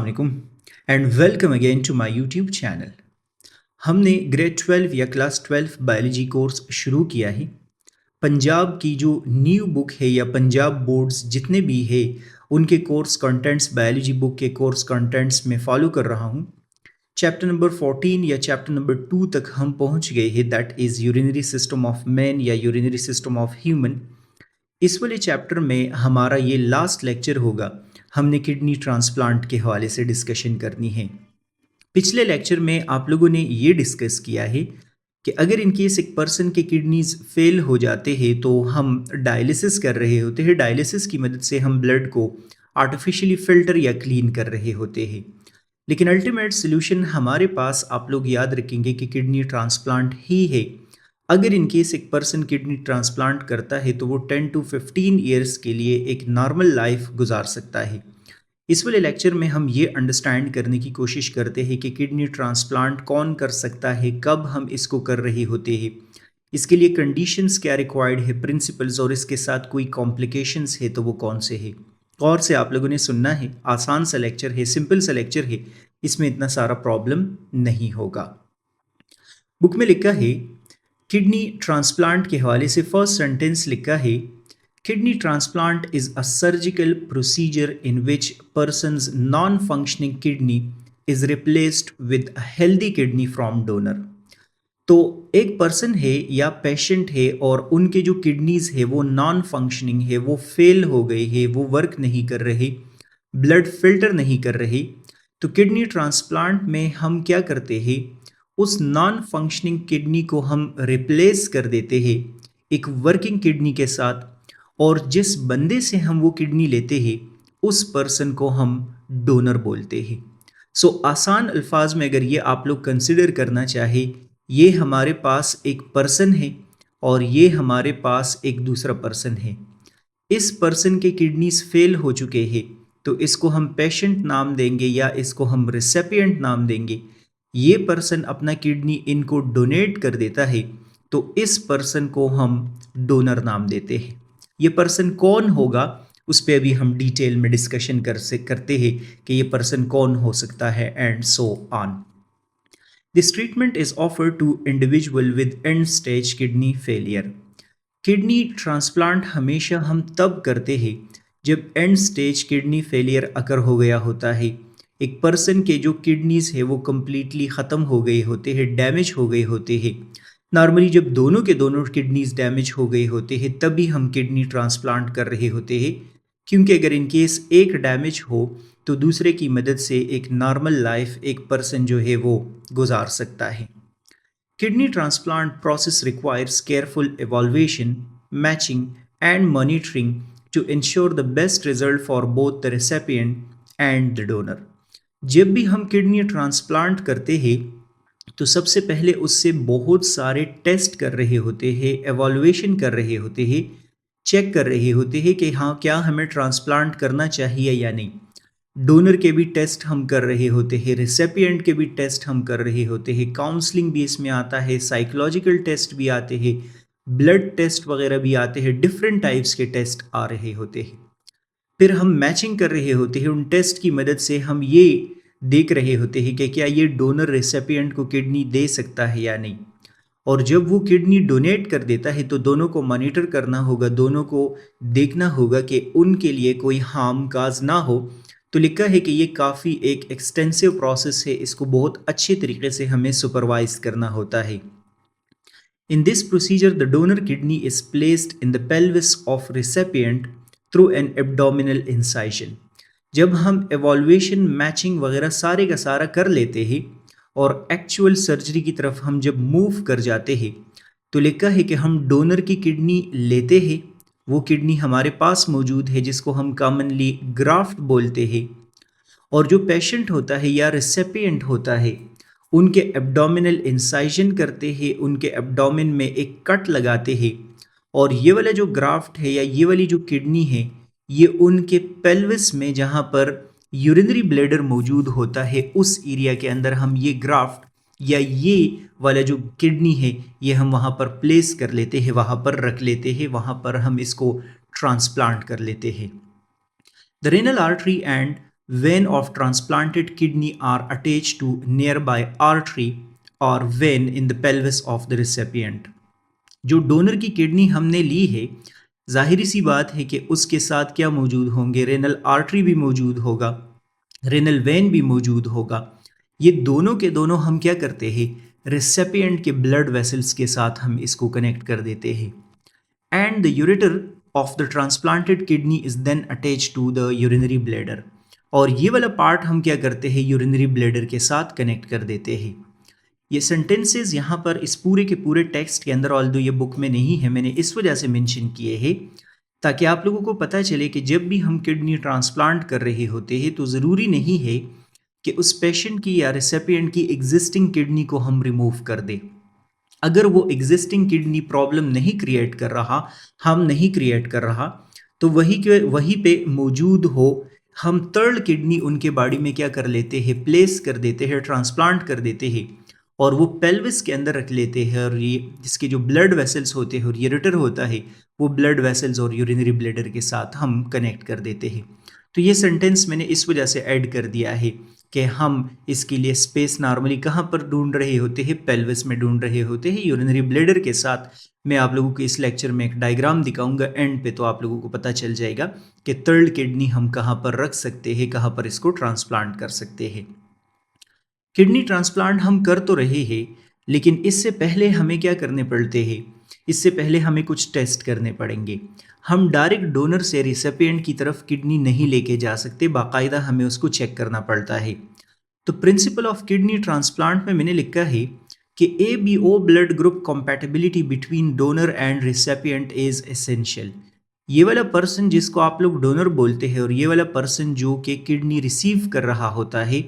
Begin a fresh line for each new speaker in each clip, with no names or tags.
Assalamualaikum and welcome again to my YouTube channel। हमने grade 12 या class 12 biology course शुरू किया है। पंजाब की जो न्यू बुक है या पंजाब बोर्ड्स जितने भी है उनके कोर्स कंटेंट्स बायोलॉजी बुक के कोर्स कंटेंट्स में फॉलो कर रहा हूँ। चैप्टर नंबर 14 या चैप्टर नंबर 2 तक हम पहुँच गए हैं, that is urinary system of man या यूरिनरी सिस्टम ऑफ ह्यूमन। इस वाले चैप्टर में हमारा ये लास्ट लेक्चर होगा। हमने किडनी ट्रांसप्लांट के हवाले से डिस्कशन करनी है। पिछले लेक्चर में आप लोगों ने ये डिस्कस किया है कि अगर इन केस एक पर्सन के किडनीज फेल हो जाते हैं तो हम डायलिसिस कर रहे होते हैं। डायलिसिस की मदद से हम ब्लड को आर्टिफिशियली फिल्टर या क्लीन कर रहे होते हैं, लेकिन अल्टीमेट सोल्यूशन हमारे पास आप लोग याद रखेंगे कि किडनी ट्रांसप्लांट ही है। अगर इन केस एक पर्सन किडनी ट्रांसप्लांट करता है तो वो 10 to 15 ईयर्स के लिए एक नॉर्मल लाइफ गुजार सकता है। इस वाले लेक्चर में हम ये अंडरस्टैंड करने की कोशिश करते हैं कि किडनी ट्रांसप्लांट कौन कर सकता है, कब हम इसको कर रहे होते हैं, इसके लिए कंडीशंस क्या रिक्वायर्ड है, प्रिंसिपल्स, और इसके साथ कोई कॉम्प्लिकेशंस है तो वो कौन से है। और से आप लोगों ने सुनना है। आसान सा लेक्चर है, सिंपल सा लेक्चर है, इसमें इतना सारा प्रॉब्लम नहीं होगा। बुक में लिखा है किडनी ट्रांसप्लांट के हवाले से फर्स्ट सेंटेंस लिखा है, kidney transplant is a surgical procedure in which person's non functioning kidney is replaced with a healthy kidney from donor. तो एक पर्सन है या पेशेंट है और उनके जो किडनीज है वो नॉन फंक्शनिंग है, वो फेल हो गए है, वो वर्क नहीं कर रहे, ब्लड फिल्टर नहीं कर रहे। तो किडनी ट्रांसप्लांट में हम क्या करते हैं, उस नॉन फंक्शनिंग किडनी को हम रिप्लेस कर देते हैं एक वर्किंग किडनी के साथ, और जिस बंदे से हम वो किडनी लेते हैं उस पर्सन को हम डोनर बोलते हैं। सो आसान अल्फाज में अगर ये आप लोग कंसिडर करना चाहे, ये हमारे पास एक पर्सन है और ये हमारे पास एक दूसरा पर्सन है। इस पर्सन के किडनीज फेल हो चुके हैं तो इसको हम पेशेंट नाम देंगे या इसको हम रिसिपिएंट नाम देंगे। ये पर्सन अपना किडनी इनको डोनेट कर देता है तो इस पर्सन को हम डोनर नाम देते हैं। ये पर्सन कौन होगा उस पर अभी हम डिटेल में डिस्कशन करते हैं कि ये पर्सन कौन हो सकता है and so on. This treatment is offered to individual with end stage kidney failure. Kidney transplant हमेशा हम तब करते हैं जब end stage kidney failure occur हो गया होता है। एक पर्सन के जो किडनीज है वो कम्प्लीटली ख़त्म हो गए होते हैं, डैमेज हो गए होते हैं। नॉर्मली जब दोनों के दोनों किडनीज डैमेज हो गए होते हैं तभी हम किडनी ट्रांसप्लांट कर रहे होते हैं, क्योंकि अगर इन केस एक डैमेज हो तो दूसरे की मदद से एक नॉर्मल लाइफ एक पर्सन जो है वो गुजार सकता है। Kidney transplant process requires careful evaluation, matching, and monitoring to ensure the best result for both the recipient and the donor। जब भी हम किडनी ट्रांसप्लांट करते हैं तो सबसे पहले उससे बहुत सारे टेस्ट कर रहे होते हैं, एवोल्यूशन कर रहे होते हैं, चेक कर रहे होते हैं कि हाँ क्या हमें ट्रांसप्लांट करना चाहिए या नहीं। डोनर के भी टेस्ट हम कर रहे होते हैं, रिसिपिएंट के भी टेस्ट हम कर रहे होते हैं, काउंसलिंग भी इसमें आता है, साइकोलॉजिकल टेस्ट भी आते हैं, ब्लड टेस्ट वगैरह भी आते हैं, डिफरेंट टाइप्स के टेस्ट आ रहे होते हैं। फिर हम मैचिंग कर रहे होते हैं, उन टेस्ट की मदद से हम ये देख रहे होते हैं कि क्या ये डोनर रेसिपिएंट को किडनी दे सकता है या नहीं। और जब वो किडनी डोनेट कर देता है तो दोनों को मॉनिटर करना होगा, दोनों को देखना होगा कि उनके लिए कोई हार्म काज ना हो। तो लिखा है कि ये काफ़ी एक एक्सटेंसिव प्रोसेस है, इसको बहुत अच्छे तरीके से हमें सुपरवाइज करना होता है। In this procedure, the donor kidney is placed in the pelvis of recipient through an abdominal incision। जब हम एवोल्यूशन, मैचिंग वगैरह सारे का सारा कर लेते हैं और एक्चुअल सर्जरी की तरफ हम जब मूव कर जाते हैं तो लिखा है कि हम डोनर की किडनी लेते हैं। वो किडनी हमारे पास मौजूद है जिसको हम कॉमनली ग्राफ्ट बोलते हैं, और जो पेशेंट होता है या रेसिपिएंट होता है उनके एब्डोमिनल इंसाइजन करते हैं, उनके एब्डोमिन में एक कट लगाते हैं, और ये वाला जो ग्राफ्ट है या ये वाली जो किडनी है ये उनके पेल्विस में जहाँ पर यूरिनरी ब्लैडर मौजूद होता है उस एरिया के अंदर हम ये ग्राफ्ट या ये वाला जो किडनी है ये हम वहाँ पर प्लेस कर लेते हैं, वहाँ पर रख लेते हैं, वहाँ पर हम इसको ट्रांसप्लांट कर लेते हैं। The renal artery and vein of transplanted kidney are attached to nearby artery or vein in the pelvis of the recipient. जो डोनर की किडनी हमने ली है, जाहिर सी बात है कि उसके साथ क्या मौजूद होंगे, रेनल आर्टरी भी मौजूद होगा, रेनल वेन भी मौजूद होगा। ये दोनों के दोनों हम क्या करते हैं, रेसिपिएंट के ब्लड वेसल्स के साथ हम इसको कनेक्ट कर देते हैं। And the ureter of the transplanted kidney is then attach to the urinary bladder, और ये वाला पार्ट हम क्या करते हैं, यूरिनरी ब्लैडर के साथ कनेक्ट कर देते हैं। ये सेंटेंसेस यहाँ पर इस पूरे के पूरे टेक्स्ट के अंदर, ऑल्दो ये बुक में नहीं है, मैंने इस वजह से मेंशन किए हैं ताकि आप लोगों को पता चले कि जब भी हम किडनी ट्रांसप्लांट कर रहे होते हैं तो ज़रूरी नहीं है कि उस पेशेंट की या रेसिपिएंट की एग्जिस्टिंग किडनी को हम रिमूव कर दें। अगर वो एग्जिस्टिंग किडनी प्रॉब्लम नहीं क्रिएट कर रहा, हम नहीं क्रिएट कर रहा, तो वहीं पे मौजूद हो हम थर्ड किडनी उनके बॉडी में क्या कर लेते हैं, प्लेस कर देते हैं, ट्रांसप्लांट कर देते हैं, और वो पेल्विस के अंदर रख लेते हैं। और ये जिसके जो ब्लड वेसल्स होते हैं और यूरेटर होता है, वो ब्लड वेसल्स और यूरिनरी ब्लैडर के साथ हम कनेक्ट कर देते हैं। तो ये सेंटेंस मैंने इस वजह से ऐड कर दिया है कि हम इसके लिए स्पेस नॉर्मली कहाँ पर ढूंढ रहे होते हैं, पेल्विस में ढूंढ रहे होते हैं यूरिनरी ब्लैडर के साथ। मैं आप लोगों को इस लेक्चर में एक डायग्राम दिखाऊंगा एंड पे, तो आप लोगों को पता चल जाएगा कि थर्ड किडनी हम कहाँ पर रख सकते हैं, कहाँ पर इसको ट्रांसप्लांट कर सकते हैं। किडनी ट्रांसप्लांट हम कर तो रहे हैं, लेकिन इससे पहले हमें क्या करने पड़ते हैं, इससे पहले हमें कुछ टेस्ट करने पड़ेंगे। हम डायरेक्ट डोनर से रिसिपिएंट की तरफ किडनी नहीं लेके जा सकते, बाकायदा हमें उसको चेक करना पड़ता है। तो प्रिंसिपल ऑफ किडनी ट्रांसप्लांट में मैंने लिखा है कि ABO blood group compatibility between donor and recipient is essential. ये वाला पर्सन जिसको आप लोग डोनर बोलते हैं और ये वाला पर्सन जो कि किडनी रिसीव कर रहा होता है,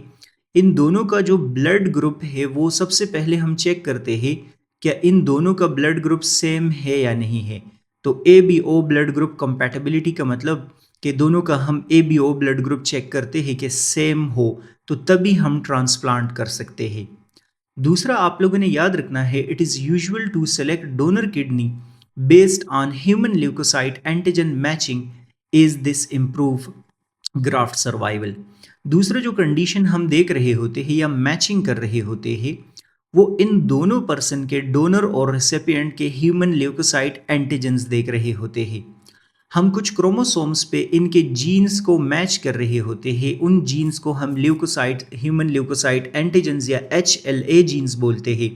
इन दोनों का जो ब्लड ग्रुप है वो सबसे पहले हम चेक करते हैं क्या इन दोनों का ब्लड ग्रुप सेम है या नहीं है। तो ABO ब्लड ग्रुप कंपैटिबिलिटी का मतलब कि दोनों का हम ABO ब्लड ग्रुप चेक करते हैं कि सेम हो, तो तभी हम ट्रांसप्लांट कर सकते हैं। दूसरा आप लोगों ने याद रखना है, it is usual to select donor kidney based on human leukocyte antigen matching, is this improve graft survival. दूसरा जो कंडीशन हम देख रहे होते हैं या मैचिंग कर रहे होते हैं, वो इन दोनों पर्सन के, डोनर और रेसिपिएंट के ह्यूमन ल्यूकोसाइट एंटीजेंस देख रहे होते हैं। हम कुछ क्रोमोसोम्स पे इनके जीन्स को मैच कर रहे होते हैं, उन जीन्स को हम ल्यूकोसाइट, ह्यूमन ल्यूकोसाइट एंटीजेंस या HLA जीन्स बोलते हैं।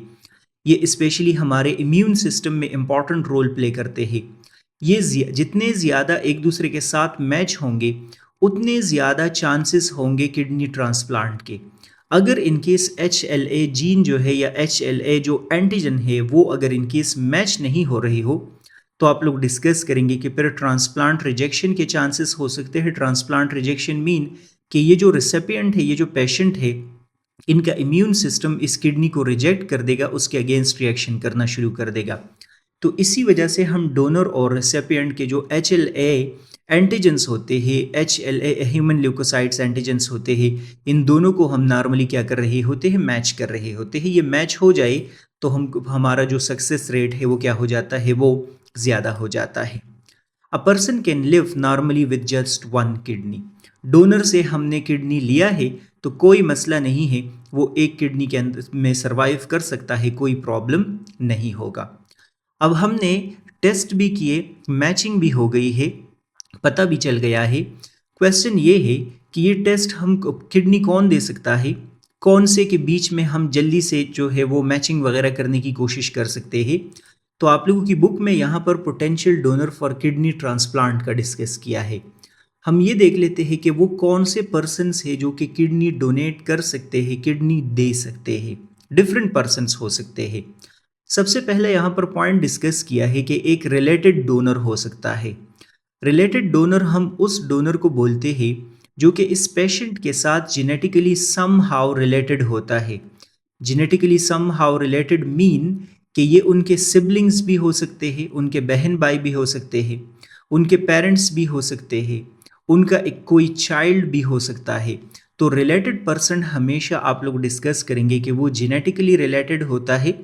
ये स्पेशली हमारे इम्यून सिस्टम में इंपॉर्टेंट रोल प्ले करते हैं। ये जितने ज़्यादा एक दूसरे के साथ मैच होंगे, उतने ज़्यादा चांसेस होंगे किडनी ट्रांसप्लांट के। अगर इनकेस HLA जीन जो है या HLA जो एंटीजन है वो अगर इनकेस मैच नहीं हो रही हो, तो आप लोग डिस्कस करेंगे कि फिर ट्रांसप्लांट रिजेक्शन के चांसेस हो सकते हैं। ट्रांसप्लांट रिजेक्शन मीन कि ये जो रेसिपिएंट है, ये जो पेशेंट है, इनका इम्यून सिस्टम इस किडनी को रिजेक्ट कर देगा, उसके अगेंस्ट रिएक्शन करना शुरू कर देगा। तो इसी वजह से हम डोनर और रेसिपिएंट के जो HLA एंटीजेंस होते हैं, HLA ह्यूमन ल्यूकोसाइट्स एंटीजेंस होते हैं, इन दोनों को हम नॉर्मली क्या कर रहे होते हैं, मैच कर रहे होते हैं। ये मैच हो जाए तो हमारा जो सक्सेस रेट है वो क्या हो जाता है, वो ज़्यादा हो जाता है। A person can live normally with just one kidney. Donor से हमने किडनी लिया है तो कोई मसला नहीं है, वो एक किडनी के अंदर में सर्वाइव कर सकता है, कोई प्रॉब्लम नहीं होगा। अब हमने टेस्ट भी किए, मैचिंग भी हो गई है, पता भी चल गया है। क्वेश्चन ये है कि ये टेस्ट हम किडनी कौन दे सकता है, कौन से के बीच में हम जल्दी से जो है वो मैचिंग वगैरह करने की कोशिश कर सकते हैं। तो आप लोगों की बुक में यहाँ पर potential donor for kidney transplant का डिस्कस किया है। हम ये देख लेते हैं कि वो कौन से पर्सन्स है जो कि किडनी डोनेट कर सकते हैं, किडनी दे सकते हैं। डिफरेंट पर्सन्स हो सकते हैं। सबसे पहले यहाँ पर पॉइंट डिस्कस किया है कि एक रिलेटेड डोनर हो सकता है। रिलेटेड डोनर हम उस डोनर को बोलते हैं जो कि इस पेशेंट के साथ जेनेटिकली सम हाउ रिलेटेड होता है। Genetically somehow related mean कि ये उनके सिबलिंग्स भी हो सकते हैं, उनके बहन भाई भी हो सकते हैं, उनके पेरेंट्स भी हो सकते हैं, उनका एक कोई चाइल्ड भी हो सकता है। तो रिलेटेड पर्सन हमेशा आप लोग डिस्कस करेंगे कि वो जेनेटिकली रिलेटेड होता है,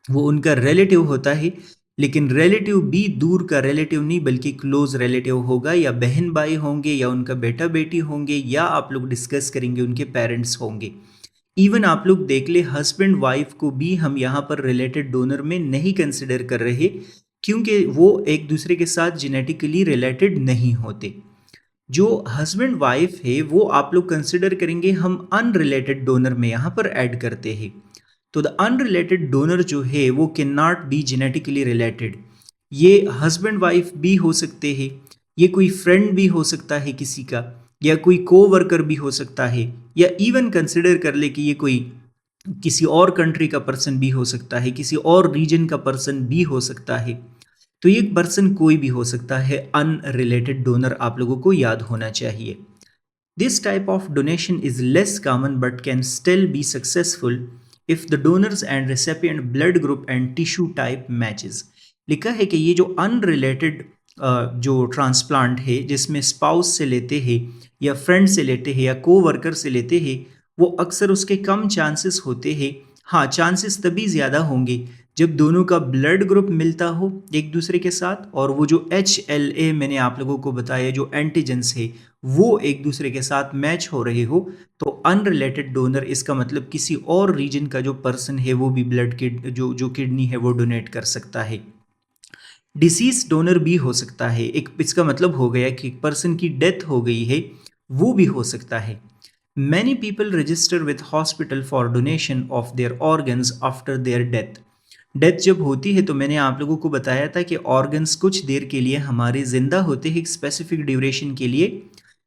वो उनका रिलेटिव होता है लेकिन रिलेटिव भी दूर का रिलेटिव नहीं बल्कि क्लोज रिलेटिव होगा, या बहन भाई होंगे या उनका बेटा बेटी होंगे, या आप लोग डिस्कस करेंगे उनके पेरेंट्स होंगे। इवन आप लोग देख ले हस्बैंड वाइफ को भी हम यहाँ पर रिलेटेड डोनर में नहीं कंसिडर कर रहे, क्योंकि वो एक दूसरे के साथ जेनेटिकली रिलेटेड नहीं होते। जो हस्बैंड वाइफ है वो आप लोग कंसिडर करेंगे हम अनरिलेटेड डोनर में यहाँ पर ऐड करते हैं। तो द अनरिलेटेड डोनर जो है वो can not be genetically related. ये हस्बैंड वाइफ भी हो सकते हैं, ये कोई फ्रेंड भी हो सकता है किसी का, या कोई को वर्कर भी हो सकता है, या इवन कंसिडर कर ले कि ये कोई किसी और कंट्री का पर्सन भी हो सकता है, किसी और रीजन का पर्सन भी हो सकता है। तो ये पर्सन कोई भी हो सकता है, अनरिलेटेड डोनर आप लोगों को याद होना चाहिए। This type of donation is less common but can still be successful if the donors and recipient blood group and tissue type matches. लिखा है कि ये जो अनरिलेटेड जो ट्रांसप्लांट है जिसमें स्पाउस से लेते हैं या फ्रेंड से लेते हैं या को वर्कर से लेते हैं, वो अक्सर उसके कम चांसेस होते हैं। हाँ, चांसेस तभी ज़्यादा होंगे जब दोनों का ब्लड ग्रुप मिलता हो एक दूसरे के साथ, और वो जो HLA मैंने आप लोगों को बताया जो एंटीजेंस है वो एक दूसरे के साथ मैच हो रहे हो। तो अनरिलेटेड डोनर इसका मतलब किसी और रीजन का जो पर्सन है वो भी ब्लड जो किडनी है वो डोनेट कर सकता है। डिसीज डोनर भी हो सकता है, एक इसका मतलब हो गया कि एक पर्सन की डेथ हो गई है वो भी हो सकता है। Many people register with hospital for donation of their organs after their death. Death जब होती है तो मैंने आप लोगों को बताया था कि ऑर्गन्स कुछ देर के लिए हमारे जिंदा होते हैं एक स्पेसिफिक ड्यूरेशन के लिए।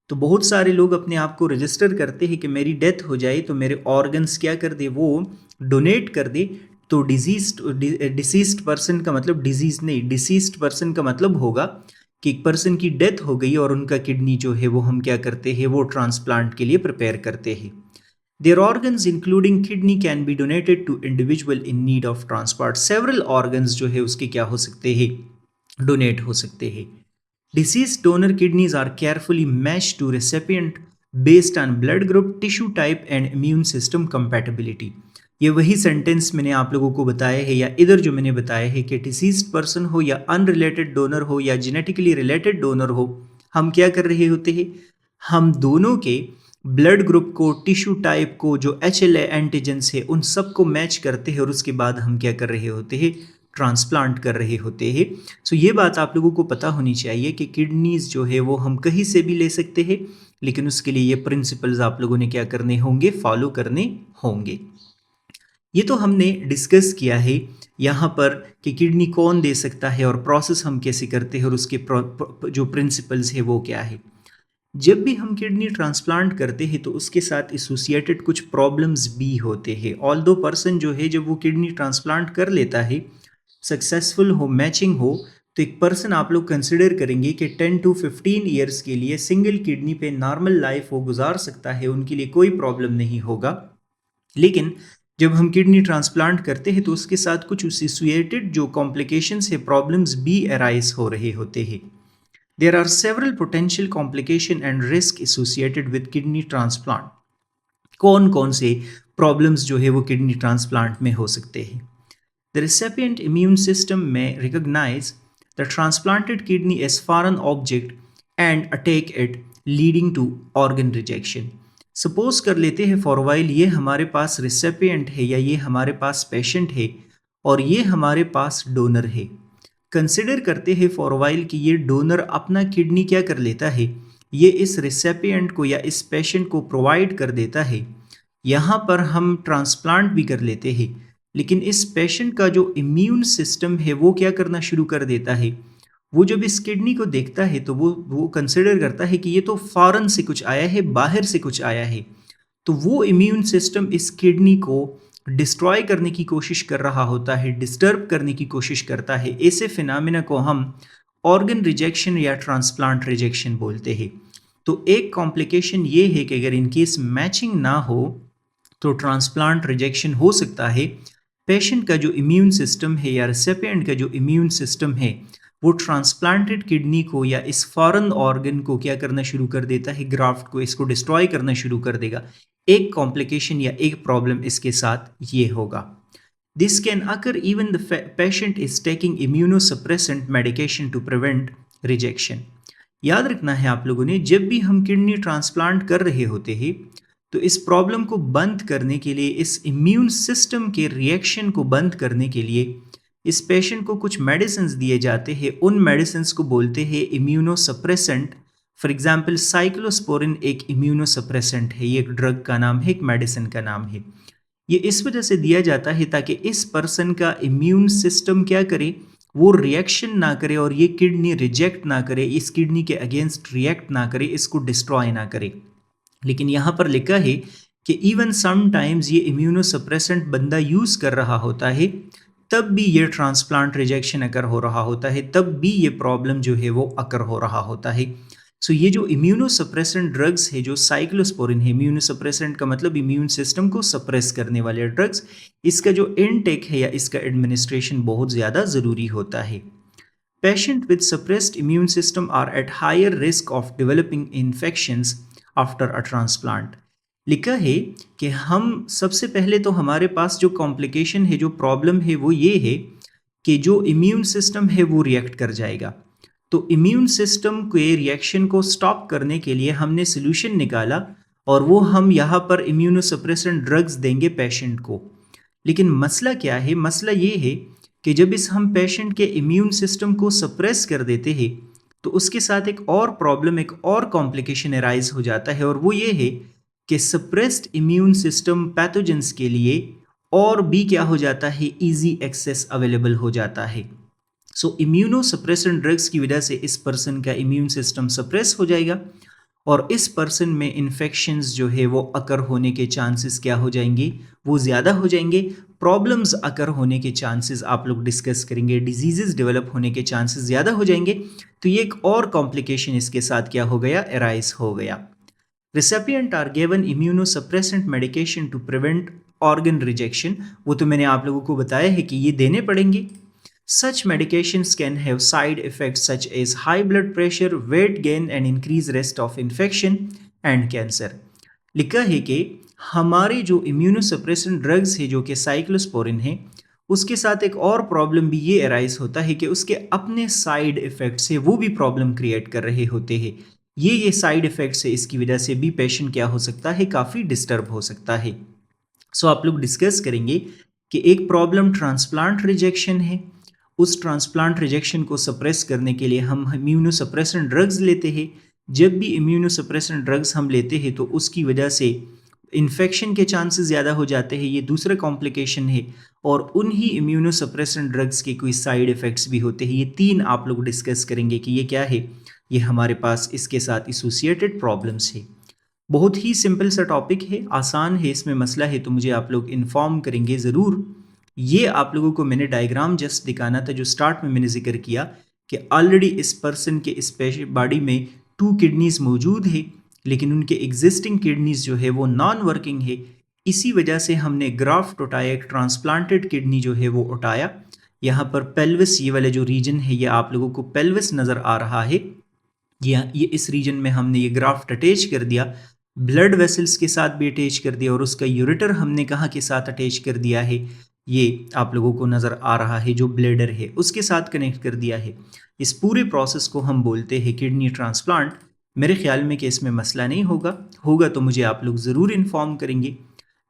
तो बहुत सारे लोग अपने आप को रजिस्टर करते हैं कि मेरी डेथ हो जाए तो मेरे ऑर्गन्स क्या कर दे, वो डोनेट कर दे। तो डिसीज्ड पर्सन का मतलब डिजीज नहीं, डिसीज्ड पर्सन का मतलब होगा कि एक पर्सन की डेथ हो गई और उनका किडनी जो है वो हम क्या करते हैं, वो ट्रांसप्लांट के लिए प्रिपेयर करते हैं। Their organs including kidney can be donated to individual in need of transplant. Several organs जो है उसके क्या हो सकते हैं, डोनेट हो सकते हैं। Deceased donor kidneys are carefully matched to recipient based on blood group, tissue type and immune system compatibility. ये वही सेंटेंस मैंने आप लोगों को बताया है या इधर जो मैंने बताया है कि डिसीज्ड पर्सन हो या अनरिलेटेड डोनर हो या जेनेटिकली रिलेटेड डोनर हो, हम क्या कर रहे होते हैं, हम दोनों के ब्लड ग्रुप को, टिश्यू टाइप को, जो HLA एंटीजेंस है उन सबको मैच करते हैं और उसके बाद हम क्या कर रहे होते हैं, ट्रांसप्लांट कर रहे होते हैं। सो ये बात आप लोगों को पता होनी चाहिए कि किडनीज जो है वो हम कहीं से भी ले सकते हैं, लेकिन उसके लिए ये प्रिंसिपल्स आप लोगों ने क्या करने होंगे, फॉलो करने होंगे। ये तो हमने डिस्कस किया है यहाँ पर कि किडनी कौन दे सकता है और प्रोसेस हम कैसे करते हैं और उसके जो प्रिंसिपल्स है वो क्या है। जब भी हम किडनी ट्रांसप्लांट करते हैं तो उसके साथ एसोसिएटेड कुछ प्रॉब्लम्स भी होते हैं। ऑल्दो पर्सन जो है जब वो किडनी ट्रांसप्लांट कर लेता है, सक्सेसफुल हो, मैचिंग हो, तो एक पर्सन आप लोग कंसिडर करेंगे कि 10 to 15 ईयर्स के लिए सिंगल किडनी पे नॉर्मल लाइफ वो गुजार सकता है, उनके लिए कोई प्रॉब्लम नहीं होगा। लेकिन जब हम किडनी ट्रांसप्लांट करते हैं तो उसके साथ कुछ एसोसिएटेड जो कॉम्प्लिकेशंस है, प्रॉब्लम्स भी अराइज हो रहे होते हैं। There are several potential complication and risk associated with kidney transplant. कौन कौन से प्रॉब्लम्स जो है वो किडनी ट्रांसप्लांट में हो सकते हैं। The recipient immune system may recognize the transplanted kidney as foreign object and attack it, leading to organ rejection. Suppose कर लेते हैं फॉर वाइल ये हमारे पास रिसिपिएंट है या ये हमारे पास पेशेंट है और ये हमारे पास डोनर है। कंसिडर करते हैं फॉर वाइल कि ये डोनर अपना किडनी क्या कर लेता है, ये इस रिसिपिएंट को या इस पेशेंट को प्रोवाइड कर देता है। यहाँ पर हम ट्रांसप्लांट भी कर लेते हैं, लेकिन इस पेशेंट का जो इम्यून सिस्टम है वो क्या करना शुरू कर देता है, वो जब इस किडनी को देखता है तो वो कंसिडर करता है कि ये तो फॉरेन से कुछ आया है, बाहर से कुछ आया है। तो वो इम्यून सिस्टम इस किडनी को डिस्ट्रॉय करने की कोशिश कर रहा होता है, डिस्टर्ब करने की कोशिश करता है। ऐसे फिनोमेना को हम ऑर्गन रिजेक्शन या ट्रांसप्लांट रिजेक्शन बोलते हैं। तो एक कॉम्प्लिकेशन ये है कि अगर इनकेस मैचिंग ना हो तो ट्रांसप्लांट रिजेक्शन हो सकता है। पेशेंट का जो इम्यून सिस्टम है या रेसिपिएंट का जो इम्यून सिस्टम है वो ट्रांसप्लांटेड किडनी को या इस फॉरेन ऑर्गन को क्या करना शुरू कर देता है, ग्राफ्ट को, इसको डिस्ट्रॉय करना शुरू कर देगा। एक कॉम्प्लिकेशन या एक प्रॉब्लम इसके साथ ये होगा। This can occur even the patient is taking immunosuppressant medication to prevent rejection. याद रखना है आप लोगों ने, जब भी हम किडनी ट्रांसप्लांट कर रहे होते हैं तो इस प्रॉब्लम को बंद करने के लिए, इस इम्यून सिस्टम के रिएक्शन को बंद करने के लिए इस पेशेंट को कुछ मेडिसिन दिए जाते हैं। उन मेडिसिन को बोलते हैं इम्यूनोसप्रेसेंट। फॉर एग्जाम्पल साइक्लोस्पोरिन एक इम्यूनोसप्रेसेंट है, ये एक ड्रग का नाम है, एक मेडिसिन का नाम है। ये इस वजह से दिया जाता है ताकि इस पर्सन का इम्यून सिस्टम क्या करे, वो रिएक्शन ना करे और ये किडनी रिजेक्ट ना करे, इस किडनी के अगेंस्ट रिएक्ट ना करे, इसको डिस्ट्रॉय ना करे। लेकिन यहाँ पर लिखा है कि इवन समटाइम्स ये इम्यूनोसप्रेसेंट बंदा यूज़ कर रहा होता है, तब भी ये ट्रांसप्लांट रिजेक्शन अकर हो रहा होता है, तब भी ये प्रॉब्लम जो है वो अकर हो रहा होता है। सो ये जो इम्यूनोसप्रेसेंट ड्रग्स है, जो साइक्लोस्पोरिन है, इम्यूनोसप्रेसेंट का मतलब इम्यून सिस्टम को सप्रेस करने वाले ड्रग्स, इसका जो इनटेक है या इसका एडमिनिस्ट्रेशन बहुत ज़्यादा ज़रूरी होता है। Patient with suppressed immune system are at higher risk of developing infections after a transplant. लिखा है कि हम सबसे पहले तो हमारे पास जो कॉम्प्लिकेशन है, जो प्रॉब्लम है, वो ये है कि जो इम्यून सिस्टम है वो रिएक्ट कर जाएगा। तो इम्यून सिस्टम के रिएक्शन को स्टॉप करने के लिए हमने सोल्यूशन निकाला और वो हम यहाँ पर इम्यूनोसप्रेसेंट ड्रग्स देंगे पेशेंट को। लेकिन मसला क्या है? मसला ये है कि जब इस हम पेशेंट के इम्यून सिस्टम को सप्रेस कर देते हैं तो उसके साथ एक और प्रॉब्लम, एक और कॉम्प्लिकेशन अराइज हो जाता है, और वो ये है कि सप्रेस्ड इम्यून सिस्टम पैथोजेंस के लिए और भी क्या हो जाता है, इजी एक्सेस अवेलेबल हो जाता है। सो इम्यूनोसप्रेसेंट ड्रग्स की वजह से इस पर्सन का इम्यून सिस्टम सप्रेस हो जाएगा और इस पर्सन में इन्फेक्शंस जो है वो अकर होने के चांसेस क्या हो जाएंगे, वो ज़्यादा हो जाएंगे। प्रॉब्लम्स अकर होने के चांसेस आप लोग डिस्कस करेंगे, डिजीजेस डेवलप होने के चांसेस ज़्यादा हो जाएंगे। तो ये एक और कॉम्प्लिकेशन इसके साथ क्या हो गया, अराइज हो गया। Recipient are given immunosuppressant medication to prevent organ rejection। वो तो मैंने आप लोगों को बताया है कि ये देने पड़ेंगे। Such medications can have side effects such as high blood pressure, weight gain and increased risk of infection and cancer। लिखा है कि हमारे जो इम्यूनोसप्रेसेंट ड्रग्स है, जो कि साइक्लोस्पोरिन है, उसके साथ एक और प्रॉब्लम भी ये अराइज होता है कि उसके अपने साइड इफ़ेक्ट्स है, वो भी प्रॉब्लम क्रिएट कर रहे होते हैं। ये साइड इफ़ेक्ट्स है, इसकी वजह से भी पेशेंट क्या हो सकता है, काफ़ी डिस्टर्ब हो सकता है। सो आप लोग डिस्कस करेंगे कि एक प्रॉब्लम ट्रांसप्लांट रिजेक्शन है, उस ट्रांसप्लांट रिजेक्शन को सप्रेस करने के लिए हम इम्यूनोसप्रेसेंट ड्रग्स लेते हैं। जब भी इम्यूनोसप्रेसेंट ड्रग्स हम लेते हैं तो उसकी वजह से इन्फेक्शन के चांसेस ज़्यादा हो जाते हैं, ये दूसरा कॉम्प्लिकेशन है। और उन्हीं इम्यूनोसप्रेसेंट ड्रग्स के कोई साइड इफ़ेक्ट्स भी होते हैं। ये तीन आप लोग डिस्कस करेंगे कि ये क्या है, ये हमारे पास इसके साथ एसोसिएटेड प्रॉब्लम्स है। बहुत ही सिंपल सा टॉपिक है, आसान है, इसमें मसला है तो मुझे आप लोग इन्फॉर्म करेंगे ज़रूर। ये आप लोगों को मैंने डायग्राम जस्ट दिखाना था, जो स्टार्ट में मैंने जिक्र किया कि ऑलरेडी इस पर्सन के इस बॉडी में 2 किडनीज मौजूद है, लेकिन उनके एग्जिस्टिंग किडनीज जो है वो नॉन वर्किंग है। इसी वजह से हमने ग्राफ्ट उठाया, एक ट्रांसप्लांटेड किडनी जो है वो उठाया। यहाँ पर पेल्विस, ये वाला जो रीजन है, ये आप लोगों को पेल्विस नज़र आ रहा है, ये इस रीजन में हमने ये ग्राफ्ट अटैच कर दिया, ब्लड वेसल्स के साथ भी अटैच कर दिया, और उसका यूरेटर हमने कहाँ के साथ अटैच कर दिया है, ये आप लोगों को नज़र आ रहा है, जो ब्लेडर है उसके साथ कनेक्ट कर दिया है। इस पूरे प्रोसेस को हम बोलते हैं किडनी ट्रांसप्लांट। मेरे ख्याल में कि इसमें मसला नहीं होगा तो मुझे आप लोग ज़रूर इन्फॉर्म करेंगे।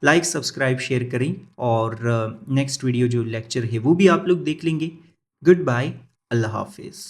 लाइक, सब्सक्राइब, शेयर करें, और नेक्स्ट वीडियो जो लेक्चर है वो भी आप लोग देख लेंगे। गुड बाय, अल्लाह हाफिज़।